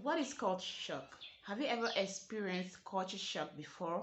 What is culture shock? Have you ever experienced culture shock before?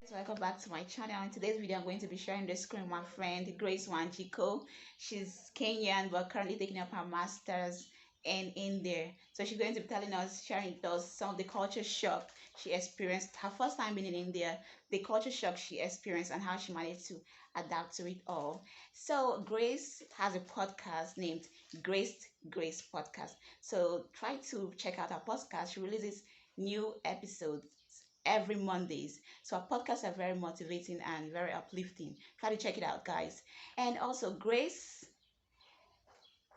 Welcome back to my channel. In today's video, I'm going to be sharing the screen with my friend Grace Wanjiku. She's Kenyan but currently taking up her master's in India. So she's going to be telling us, sharing with us some of the culture shock she experienced her first time being in India, the culture shock she experienced, and how she managed to adapt to it all. So Grace has a podcast named Grace Podcast. So try to check out her podcast. She releases new episodes every Mondays. So our podcasts are very motivating and very uplifting. Try to check it out, guys. And also, Grace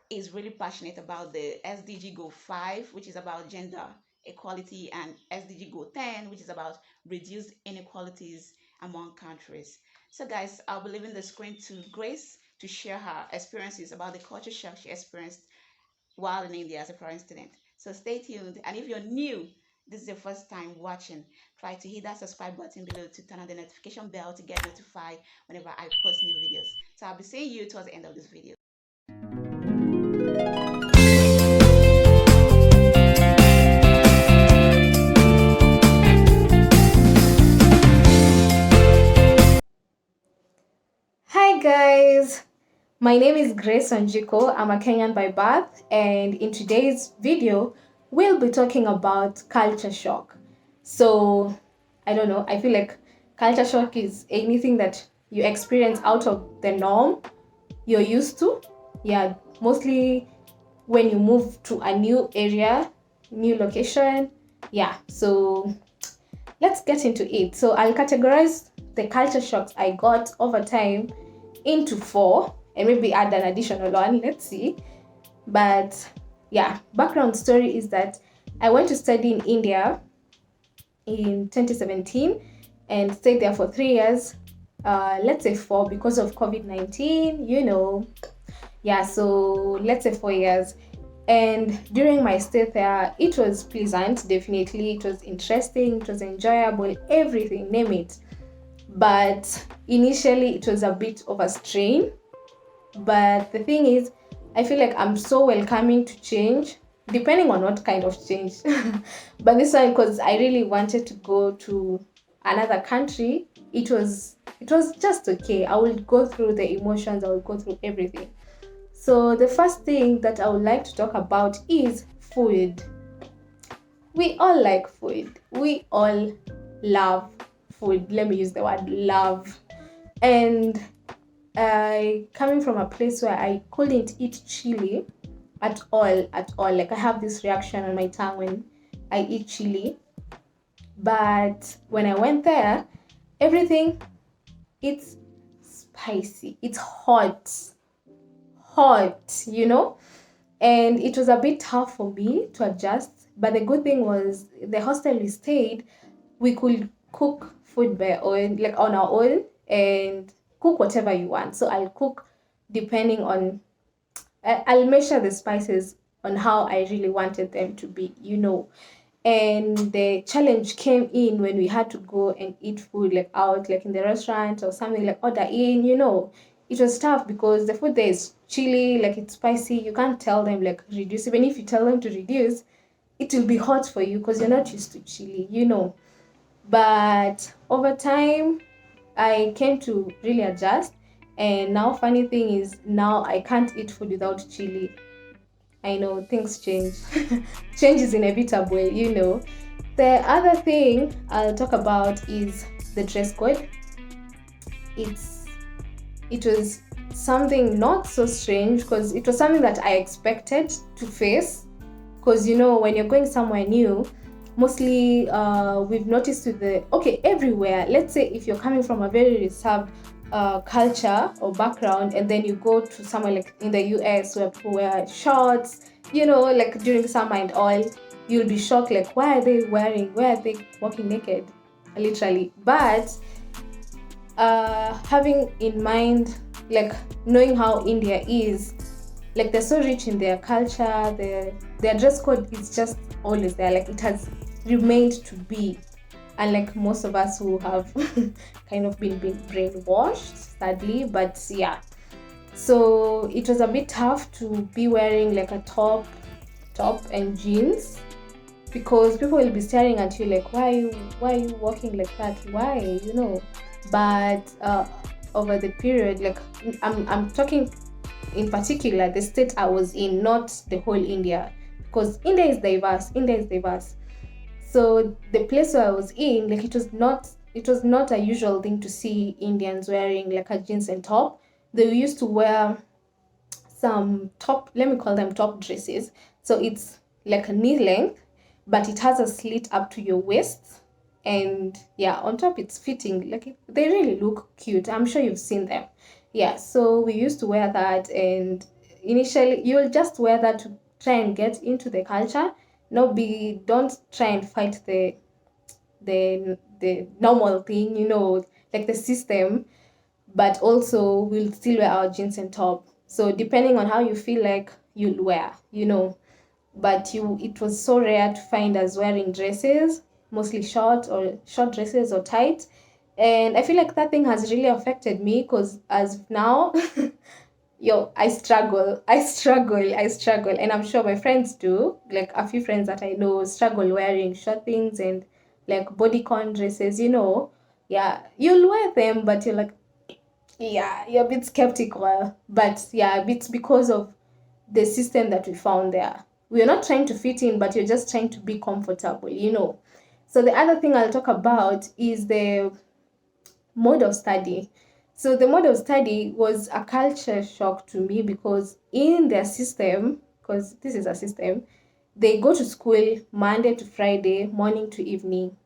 is really passionate about the SDG Goal 5, which is about gender equality, and SDG Goal 10, which is about reduced inequalities among countries. So, guys, I'll be leaving the screen to Grace to share her experiences about the culture shock she experienced while in India as a foreign student. So stay tuned. And if you're new, this is your first time watching, try to hit that subscribe button below to turn on the notification bell to get notified whenever I post new videos. So I'll be seeing you towards the end of this video. Hi guys, my name is Grace Wanjiku. I'm a Kenyan by birth, and in today's video, we'll be talking about culture shock. So, I don't know, I feel like culture shock is anything that you experience out of the norm you're used to. Yeah, mostly when you move to a new area, new location. Yeah, so let's get into it. So, I'll categorize the culture shocks I got over time into 4 and maybe add an additional one. Let's see. But yeah, background story is that I went to study in India in 2017 and stayed there for 3 years. Let's say 4 because of COVID-19, Yeah, so let's say 4 years. And during my stay there, it was pleasant, definitely. It was interesting, it was enjoyable, everything, name it. But initially, it was a bit of a strain. But the thing is, I feel like I'm so welcoming to change, depending on what kind of change. But this one, because I really wanted to go to another country, it was just okay. I would go through the emotions, I would go through everything. So the first thing that I would like to talk about is food. We all like food. We all love food. Let me use the word love. And coming from a place where I couldn't eat chili at all. Like I have this reaction on my tongue when I eat chili. But when I went there, everything, it's spicy. It's hot. And it was a bit tough for me to adjust. But the good thing was the hostel we stayed, we could cook food by own, like on our own, and cook whatever you want. So I'll cook depending on, I'll measure the spices on how I really wanted them to be. And the challenge came in when we had to go and eat food like out, like in the restaurant or something, like order in. It was tough because the food there is chili, like it's spicy. You can't tell them like reduce. Even if you tell them to reduce, it will be hot for you because you're not used to chili. But over time, I came to really adjust. And now, funny thing is, now I can't eat food without chili. I know things change. Change is inevitable. The other thing I'll talk about is the dress code. It was something not so strange because it was something that I expected to face. Because when you're going somewhere new, mostly we've noticed everywhere. Let's say if you're coming from a very reserved culture or background, and then you go to somewhere like in the US where people wear shorts, like during summer and all, you'll be shocked, like why are they walking naked, literally. But having in mind, like knowing how India is, like they're so rich in their culture, their dress code is just always there. Like it has remained to be, unlike most of us who have kind of been brainwashed, sadly. But yeah, so it was a bit tough to be wearing like a top and jeans, because people will be staring at you like, why are you walking like that, why, but over the period, like I'm talking in particular the state I was in, not the whole India, because India is diverse. So the place where I was in, like it was not a usual thing to see Indians wearing like a jeans and top. They used to wear some top, let me call them top dresses. So it's like a knee length, but it has a slit up to your waist. And yeah, on top it's fitting. Like they really look cute. I'm sure you've seen them. Yeah, so we used to wear that, and initially you'll just wear that to try and get into the culture. Don't try and fight the normal thing, like the system, but also we'll still wear our jeans and top. So depending on how you feel like you'll wear. But it was so rare to find us wearing dresses, mostly short dresses or tight. And I feel like that thing has really affected me, because as of now, yo, I struggle, and I'm sure my friends do. Like a few friends that I know struggle wearing short things and like bodycon dresses. Yeah, you'll wear them, but you're like, yeah, you're a bit skeptical. But yeah, it's because of the system that we found there. We're not trying to fit in, but you're just trying to be comfortable. So the other thing I'll talk about is the mode of study. So the mode of study was a culture shock to me, because in their system, because this is a system, they go to school Monday to Friday, morning to evening,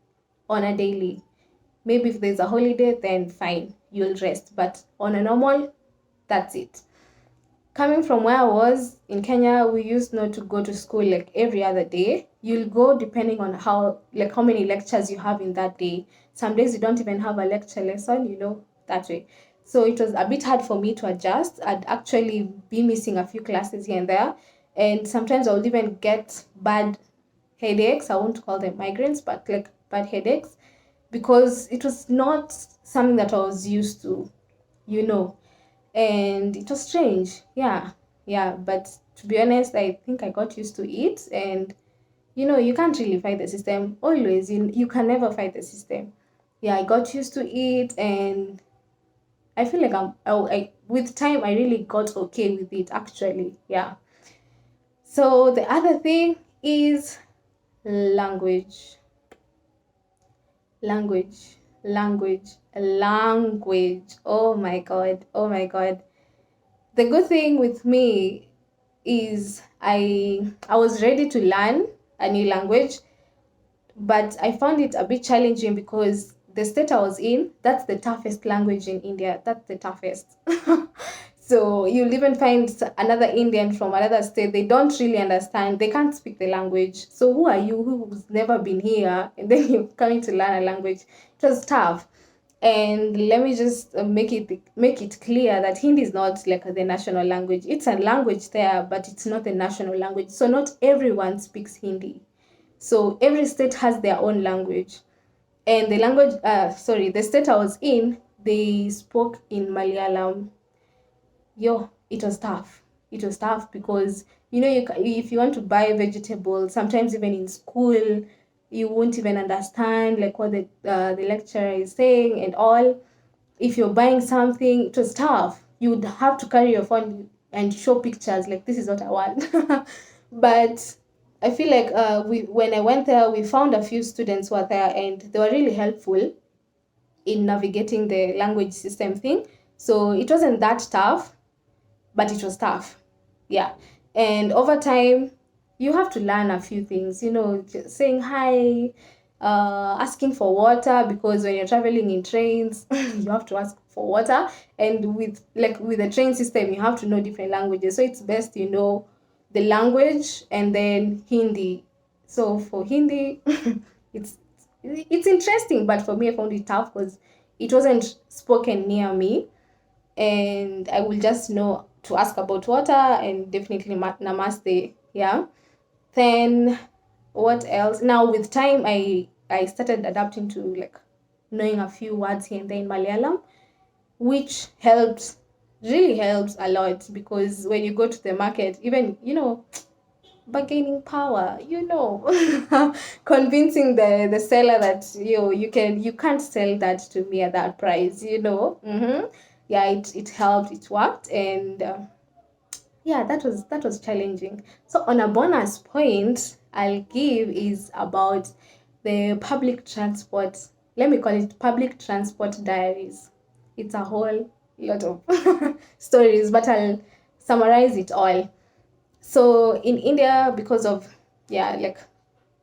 on a daily. Maybe if there's a holiday, then fine, you'll rest. But on a normal, that's it. Coming from where I was in Kenya, we used not to go to school like every other day. You'll go depending on how many lectures you have in that day. Some days you don't even have a lecture lesson, that way. So it was a bit hard for me to adjust. I'd actually be missing a few classes here and there. And sometimes I would even get bad headaches. I won't call them migraines, but like bad headaches, because it was not something that I was used to, you know and it was strange. Yeah, but to be honest, I think I got used to it. And you can't really fight the system always. You can never fight the system. Yeah, I got used to it, and I feel like with time I really got okay with it, actually. Yeah. So the other thing is language. Language. Oh my god, the good thing with me is I was ready to learn a new language, but I found it a bit challenging, because the state I was in, that's the toughest language in India. That's the toughest. So you'll even find another Indian from another state, they don't really understand, they can't speak the language. So who are you, who's never been here, and then you're coming to learn a language? It was tough. And let me just make it clear that Hindi is not like the national language. It's a language there, but it's not the national language. So not everyone speaks Hindi. So every state has their own language. And the state I was in, they spoke in Malayalam. Yo, it was tough. It was tough because if you want to buy vegetables, sometimes even in school, you won't even understand like what the lecturer is saying and all. If you're buying something, it was tough. You would have to carry your phone and show pictures like, this is what I want. But I feel like when I went there, we found a few students who were there, and they were really helpful in navigating the language system thing. So it wasn't that tough, but it was tough. Yeah. And over time, you have to learn a few things, just saying hi, asking for water, because when you're traveling in trains, you have to ask for water. And with the train system, you have to know different languages. So it's best the language and then Hindi. So for Hindi, it's interesting, but for me, I found it tough because it wasn't spoken near me, and I will just know to ask about water and definitely namaste. Yeah. Then what else? Now with time, I started adapting to like knowing a few words here and there in Malayalam, which helps, really helps a lot, because when you go to the market, even bargaining power, convincing the seller that you can't sell that to me at that price, yeah, it helped, it worked. And yeah, that was challenging. So on a bonus point I'll give is about the public transport. Let me call it public transport diaries. It's a whole lot of stories, but I'll summarize it all. So in India, because of, yeah, like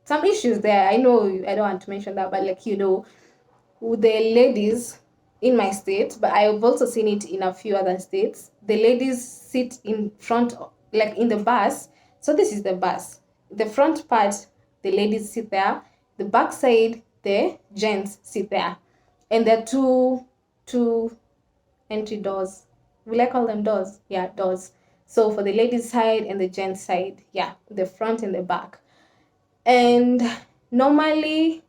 some issues there, I know I don't want to mention that, but like with the ladies in my state, but I've also seen it in a few other states. The ladies sit in front, like in the bus. So this is the bus. The front part, the ladies sit there. The back side, the gents sit there. And there are two entry doors. Will I call them doors? Yeah, doors. So for the ladies' side and the gents' side, yeah, the front and the back. And normally,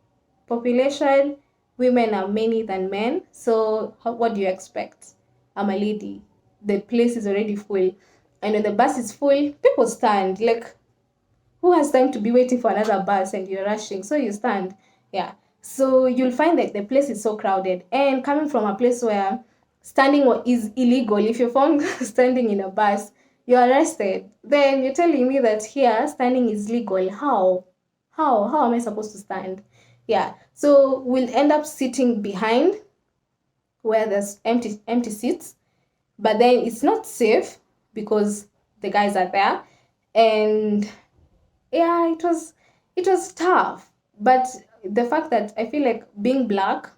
population, women are many than men. So what do you expect? I'm a lady. The place is already full. And when the bus is full, people stand. Like, who has time to be waiting for another bus and you're rushing? So you stand. Yeah. So you'll find that the place is so crowded. And coming from a place where standing is illegal, if you're found standing in a bus, you're arrested. Then you're telling me that here standing is legal. How? How am I supposed to stand? Yeah. So we'll end up sitting behind where there's empty seats, but then it's not safe because the guys are there. And yeah, it was tough. But the fact that I feel like being black,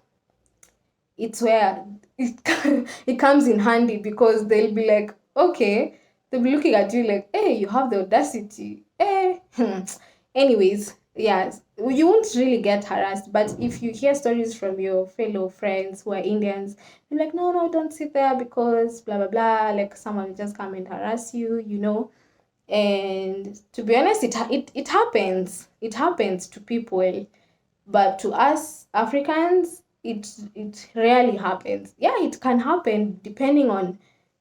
it's where it it comes in handy, because they'll be like, okay, they'll be looking at you like, hey, you have the audacity, eh. Anyways, yeah, you won't really get harassed, but if you hear stories from your fellow friends who are Indians, you're like, no, no, don't sit there because blah blah blah, like someone will just come and harass you. And to be honest, it happens. It happens to people, but to us Africans, it rarely happens. Yeah, it can happen depending on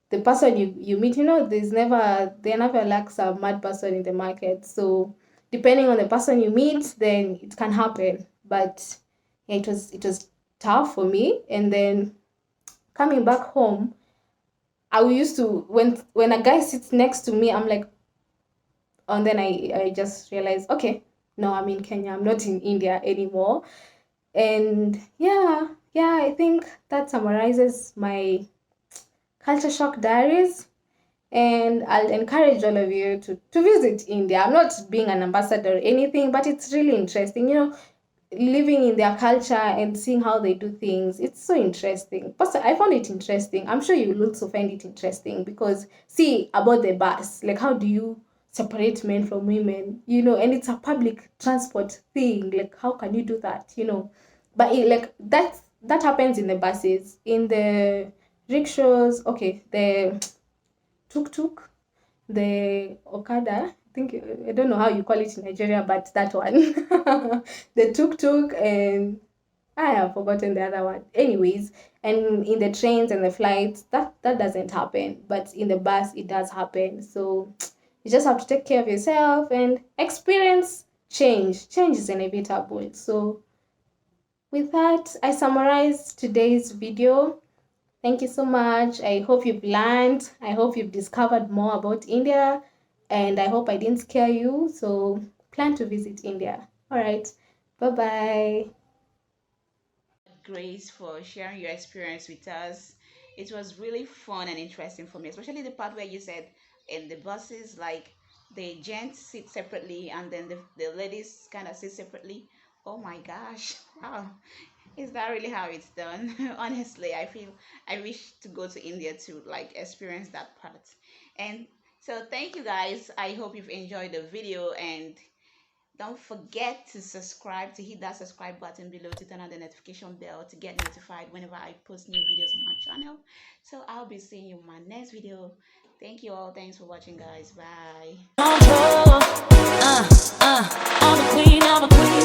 the person you meet. There never lacks a mad person in the market. So depending on the person you meet, then it can happen. But yeah, it was tough for me. And then coming back home, I used to, when a guy sits next to me, I'm like, and then I just realized, okay, no, I'm in Kenya, I'm not in India anymore. And yeah, I think that summarizes my culture shock diaries. And I'll encourage all of you to visit India. I'm not being an ambassador or anything, but it's really interesting, living in their culture and seeing how they do things. It's so interesting. But I found it interesting. I'm sure you will also find it interesting, because see about the bus, like how do you separate men from women, and it's a public transport thing. Like how can you do that, But like that happens in the buses, in the rickshaws, okay, the tuk-tuk, the Okada. I think, I don't know how you call it in Nigeria, but that one, the tuk-tuk, and I have forgotten the other one. Anyways, and in the trains and the flights, that doesn't happen, but in the bus it does happen. So you just have to take care of yourself and experience change. Change is inevitable. So with that, I summarize today's video. Thank you so much. I hope you've learned. I hope you've discovered more about India. And I hope I didn't scare you. So plan to visit India. All right. Bye bye. Grace, for sharing your experience with us. It was really fun and interesting for me, especially the part where you said in the buses, like the gents sit separately and then the ladies kind of sit separately. Oh my gosh. Wow. Is that really how it's done? Honestly, I feel I wish to go to India to like experience that part. And so thank you guys. I hope you've enjoyed the video, and Don't forget to subscribe, to hit that subscribe button below, to turn on the notification bell to get notified whenever I post new videos on my channel. So I'll be seeing you in my next video. Thank you all. Thanks for watching, guys. Bye. I'm a queen, I'm a queen.